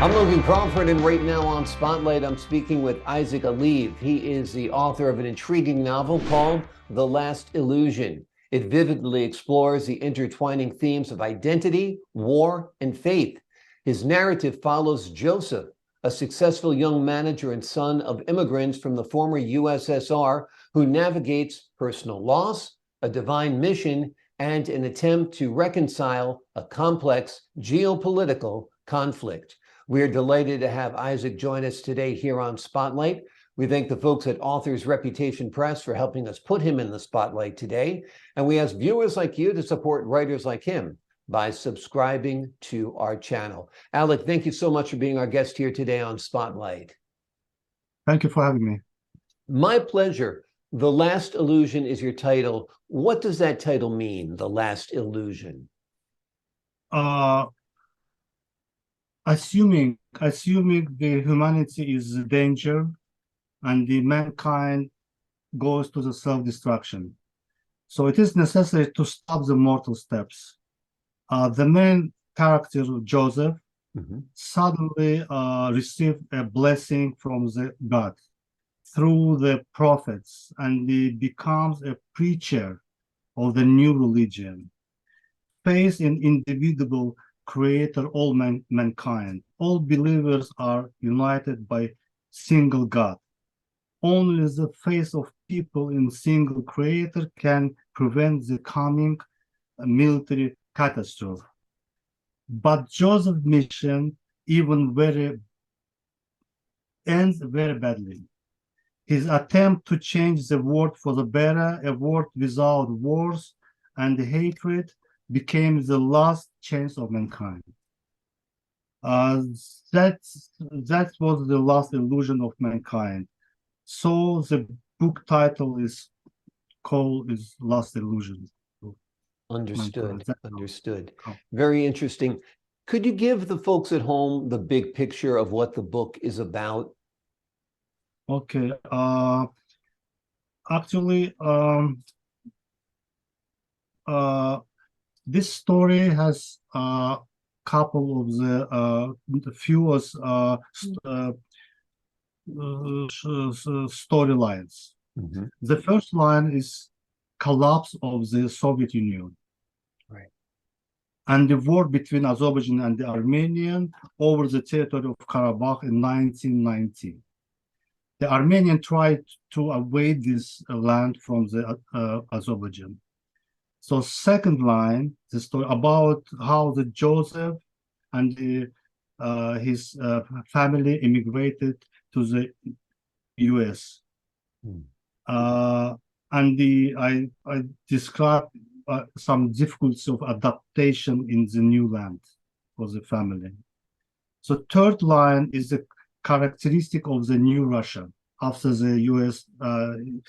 I'm Logan Crawford, and right now on Spotlight, I'm speaking with Izek Aliev. He is the author of an intriguing novel called The Last Illusion. It vividly explores the intertwining themes of identity, war, and faith. His narrative follows Josef, a successful young manager and son of immigrants from the former USSR who navigates personal loss, a divine mission, and an attempt to reconcile a complex geopolitical conflict. We're delighted to have Izek join us today here on Spotlight. We thank the folks at Authors Reputation Press for helping us put him in the spotlight today. And we ask viewers like you to support writers like him by subscribing to our channel. Alec, thank you so much for being our guest here today on Spotlight. Thank you for having me. My pleasure. The Last Illusion is your title. What does that title mean, The Last Illusion? Assuming the humanity is in danger and the mankind goes to the self-destruction. So it is necessary to stop the mortal steps. The main character, Joseph, suddenly received a blessing from the God through the prophets, and he becomes a preacher of the new religion. Faith in individual creator, all mankind. All believers are united by single God. Only the faith of people in single creator can prevent the coming military catastrophe. But Joseph's mission ends very badly. His attempt to change the world for the better, a world without wars and hatred, became the last chance of mankind. That was the last illusion of mankind. So the book title is called Last Illusion. Understood. Understood. Very interesting. Could you give the folks at home the big picture of what the book is about? Okay. Actually, this story has a couple of the fewest storylines. The first line is collapse of the Soviet Union. Right. And the war between Azerbaijan and the Armenian over the territory of Karabakh in 1990. The Armenian tried to evade this land from the Azerbaijan. So second line, the story about how the Joseph and his family immigrated to the US. And I described some difficulties of adaptation in the new land for the family. So third line is the characteristic of the new Russia after the US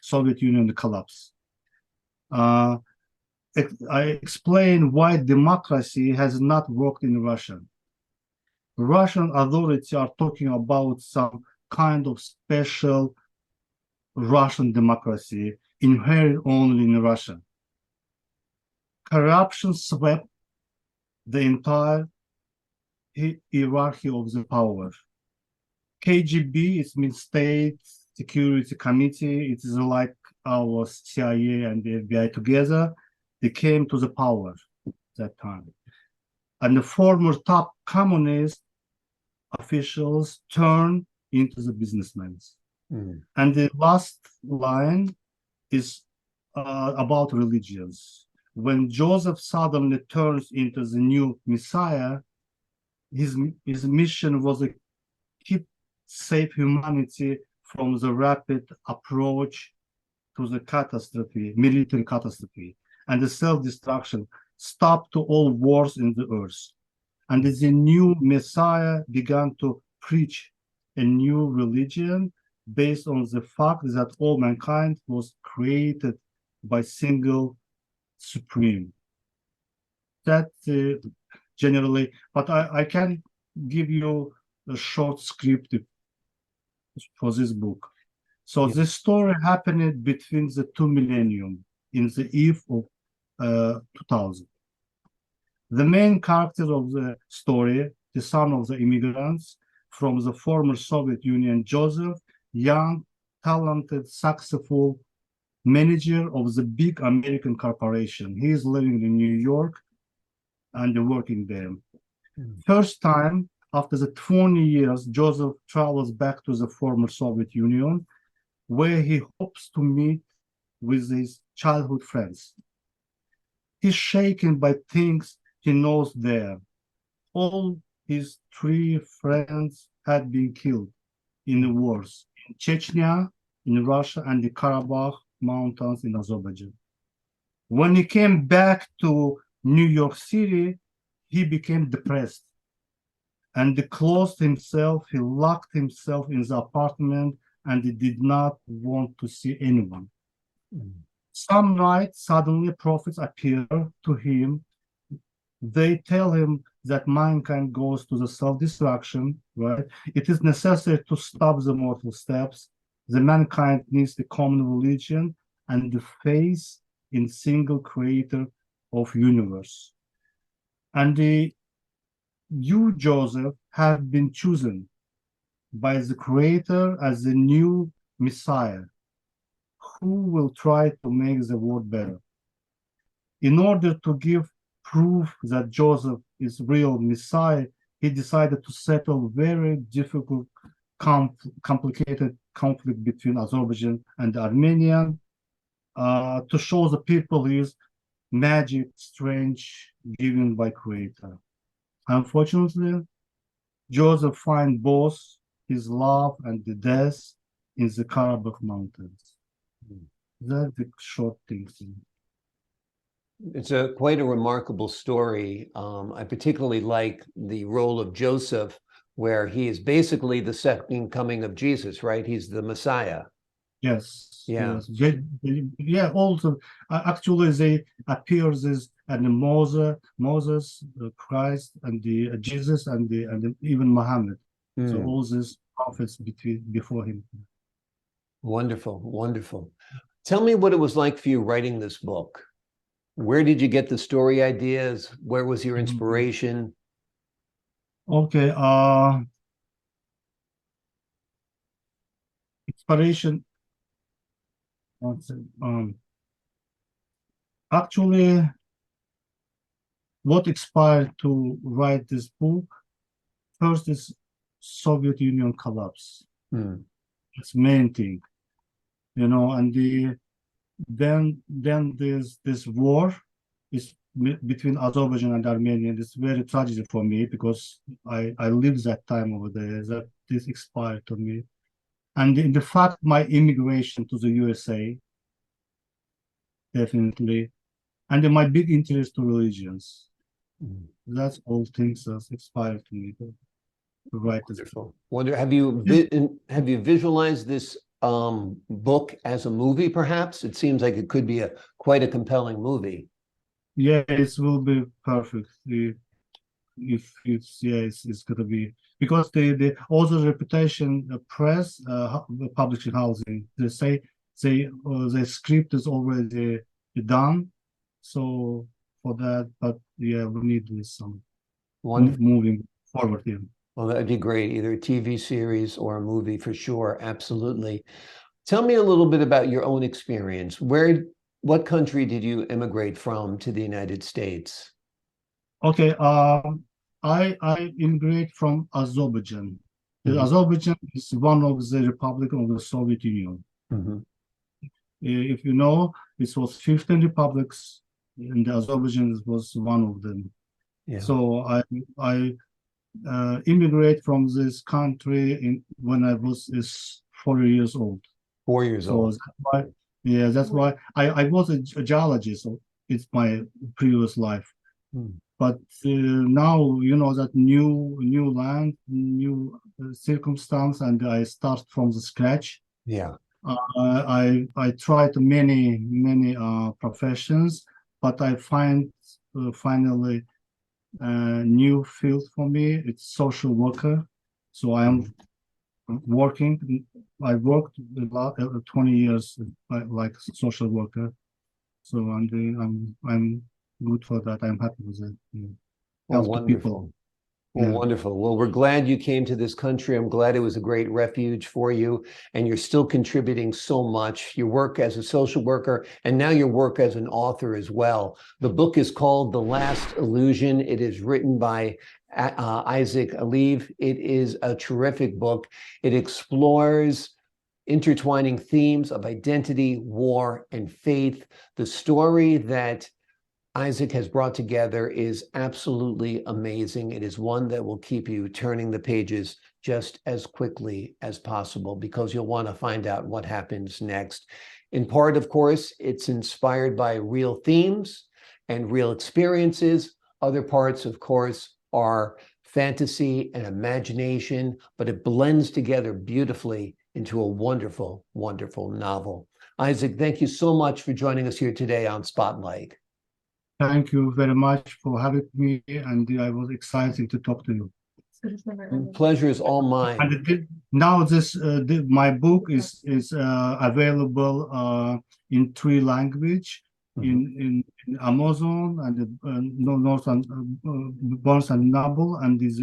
Soviet Union collapse. I explain why democracy has not worked in Russia. Russian authorities are talking about some kind of special Russian democracy inherent only in Russia. Corruption swept the entire hierarchy of the power. KGB, it means State Security Committee. It is like our CIA and the FBI together. They came to the power at that time. And the former top communist officials turned into the businessmen. And the last line is about religions. When Joseph suddenly turns into the new Messiah, his mission was to keep safe humanity from the rapid approach to the catastrophe, military catastrophe, and the self-destruction, stop to all wars in the earth. And the new Messiah began to preach a new religion based on the fact that all mankind was created by single supreme. That generally, but I can give you a short script for this book. So this story happened between the two millennium in the eve of 2000. The main character of the story, the son of the immigrants from the former Soviet Union, Josef, young, talented, successful manager of the big American corporation. He is living in New York and working there. First time after the 20 years, Joseph travels back to the former Soviet Union, where he hopes to meet with his childhood friends. He's shaken by things he knows there. All his 3 friends had been killed in the wars in Chechnya, in Russia, and the Karabakh mountains in Azerbaijan. When he came back to New York City, he became depressed and he closed himself, he locked himself in the apartment, and he did not want to see anyone. Some night, suddenly prophets appear to him. They tell him that mankind goes to the self-destruction, right? It is necessary to stop the mortal steps. The mankind needs the common religion and the faith in single creator of universe. And you, Joseph, have been chosen by the creator as the new Messiah who will try to make the world better. In order to give proof that Joseph is real Messiah, he decided to settle very difficult, complicated conflict between Azerbaijan and the Armenian to show the people his magic, strange, given by creator. Unfortunately, Joseph finds both his love and the death in the Karabakh mountains. That's the short things. It's quite a remarkable story. I particularly like the role of Joseph, where he is basically the second coming of Jesus, right? He's the Messiah. Yes. Yeah. Yes. Yeah. Also, actually, they appears as Moses, Christ, and the Jesus, and even Muhammad. So all these prophets before him. Wonderful, wonderful. Tell me what it was like for you writing this book. Where did you get the story ideas? Where was your inspiration? Okay. Inspiration. Actually, what inspired to write this book? First is Soviet Union collapse. It's main thing, and then there's this war is between Azerbaijan and Armenia. It's very tragic for me because I lived that time over there. That this expired to me, and in the fact my immigration to the USA, definitely, and then my big interest to religions. That's all things that expired to me to write this book. Wonder, have you visualized this book as a movie? Perhaps it seems like it could be quite a compelling movie. Yeah, it will be perfect. If it's gonna be, because the also reputation, the press, the publishing housing, they say the script is already done. So for that, but yeah, we need some moving forward here. Well, that'd be great. Either a TV series or a movie for sure. Absolutely. Tell me a little bit about your own experience. What country did you immigrate from to the United States? Okay, I immigrate from Azerbaijan. Azerbaijan is one of the republic of the Soviet Union. If you know, it was 15 republics, and Azerbaijan was one of them. Yeah. So I immigrate from this country when I was 4 years old. 4 years old. That's why I was a geologist. So it's my previous life. But now that new land, new circumstance, and I start from the scratch. Yeah. I tried many professions, but I find finally a new field for me. It's social worker. So I am working. I worked about 20 years like social worker. So I'm good for that. I'm happy with it. Well, wonderful. Well, wonderful. Well, we're glad you came to this country. I'm glad it was a great refuge for you, and you're still contributing so much. Your work as a social worker, and now your work as an author as well. The book is called The Last Illusion. It is written by Izek Aliev. It is a terrific book. It explores intertwining themes of identity, war, and faith. The story that Izek has brought together is absolutely amazing. It is one that will keep you turning the pages just as quickly as possible because you'll want to find out what happens next. In part, of course, it's inspired by real themes and real experiences. Other parts, of course, are fantasy and imagination, but it blends together beautifully into a wonderful, wonderful novel. Izek, thank you so much for joining us here today on Spotlight. Thank you very much for having me, and I was excited to talk to you. Pleasure is all mine. And now my book is available in 3 languages, in Amazon and North and Barnes and Noble, and is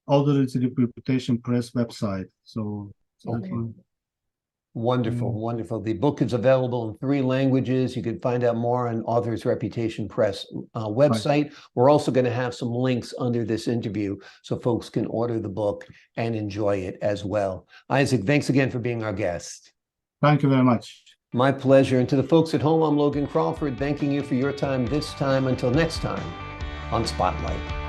Authority Reputation Press website. So wonderful, wonderful. The book is available in 3 languages. You can find out more on Authors Reputation Press website. Right. We're also going to have some links under this interview so folks can order the book and enjoy it as well. Izek, thanks again for being our guest. Thank you very much. My pleasure. And to the folks at home, I'm Logan Crawford, thanking you for your time this time. Until next time on Spotlight.